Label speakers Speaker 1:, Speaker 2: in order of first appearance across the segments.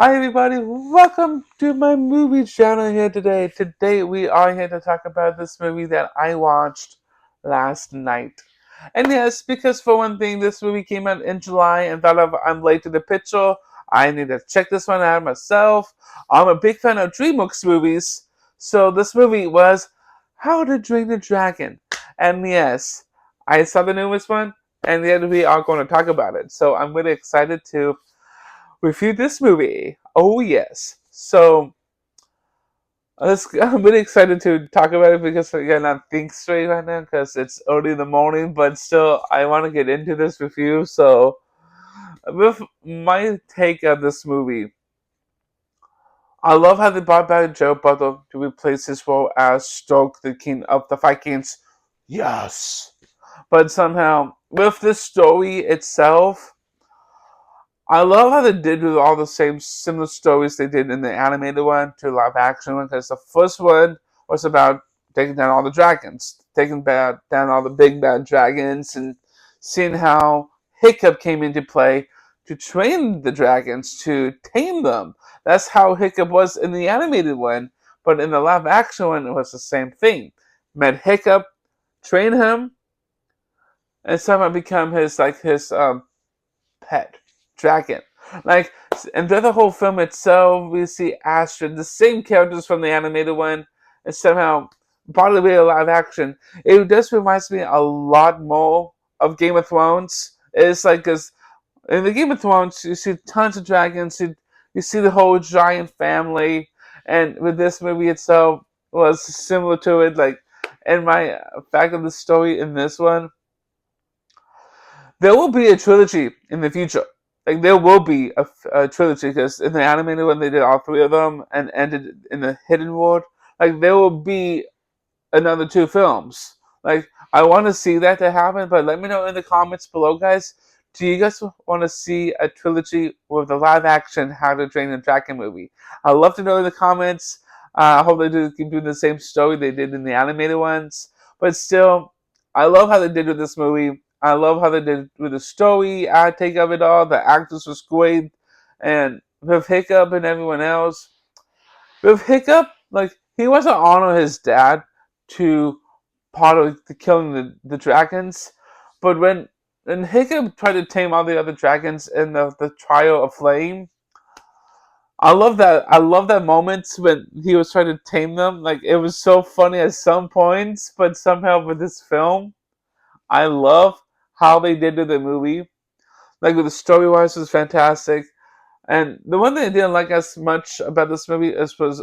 Speaker 1: Hi everybody, welcome to my movie channel here today. Today we are here to talk about this movie that I watched last night. And yes, because for one thing, this movie came out in July and thought of I'm late to the picture. I need to check this one out myself. I'm a big fan of DreamWorks movies. So this movie was How to Train the Dragon. And yes, I saw the newest one and yet we are going to talk about it. So I'm really excited to review this movie. Oh yes. So I'm really excited to talk about it because again I'm think straight right now because it's early in the morning, but still I want to get into this review. So with my take of this movie, I love how they brought back Joe Butler to replace his role as Stoke, the king of the Vikings. Yes, but somehow with the story itself, I love how they did with all the same similar stories they did in the animated one to live action one because the first one was about taking down all the dragons, down all the big bad dragons, and seeing how Hiccup came into play to train the dragons to tame them. That's how Hiccup was in the animated one, but in the live action one, it was the same thing. Met Hiccup, train him, and somehow become his pet dragon. Like, and through the whole film itself, we see Astrid, the same characters from the animated one, and somehow part of the live action. It just reminds me a lot more of Game of Thrones. It's like, because in the Game of Thrones, you see tons of dragons, you see the whole giant family, and with this movie itself was similar to it. Like, and my fact of the story in this one, there will be a trilogy in the future. Like there will be a trilogy because in the animated one they did all three of them and ended in the hidden world. Like there will be another two films. Like I want to see that to happen, but let me know in the comments below, guys. Do you guys want to see a trilogy with the live action How to Train a Dragon movie? I'd love to know in the comments. I hope they do keep doing the same story they did in the animated ones. But still, I love how they did with this movie. I love how they did with the story, I take of it all. The actors was great, and with Hiccup and everyone else. With Hiccup, like he wasn't honor his dad to part of the killing the dragons, but when Hiccup tried to tame all the other dragons in the trial of flame, I love that. I love that moment when he was trying to tame them. Like it was so funny at some points, but somehow with this film, I love how they did with the movie. Like the story wise was fantastic. And the one thing I didn't like as much about this movie was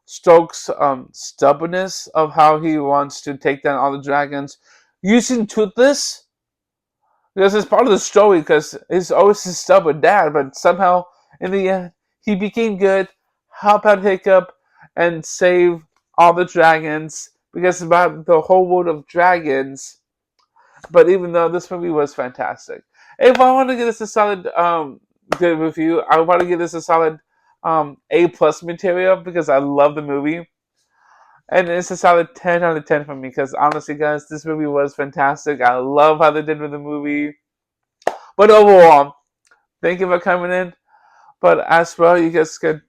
Speaker 1: Stokes' stubbornness of how he wants to take down all the dragons using Toothless. Because it's part of the story, because he's always his stubborn dad, but somehow in the end he became good, help out Hiccup, and save all the dragons. Because it's about the whole world of dragons. But even though this movie was fantastic, if I want to give this a solid good review, I want to give this a solid A plus material because I love the movie, and it's a solid 10 out of 10 for me. Because honestly, guys, this movie was fantastic. I love how they did with the movie. But overall, thank you for coming in. But as well, you guys can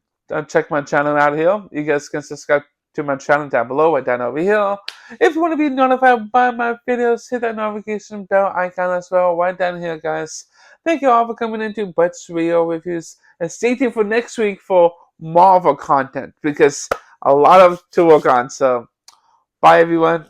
Speaker 1: check my channel out here. You guys can subscribe to my channel down below, right down over here. If you want to be notified by my videos, hit that notification bell icon as well, right down here, guys. Thank you all for coming into Butch Rio Reviews. And stay tuned for next week for Marvel content because a lot of to work on. So, bye everyone.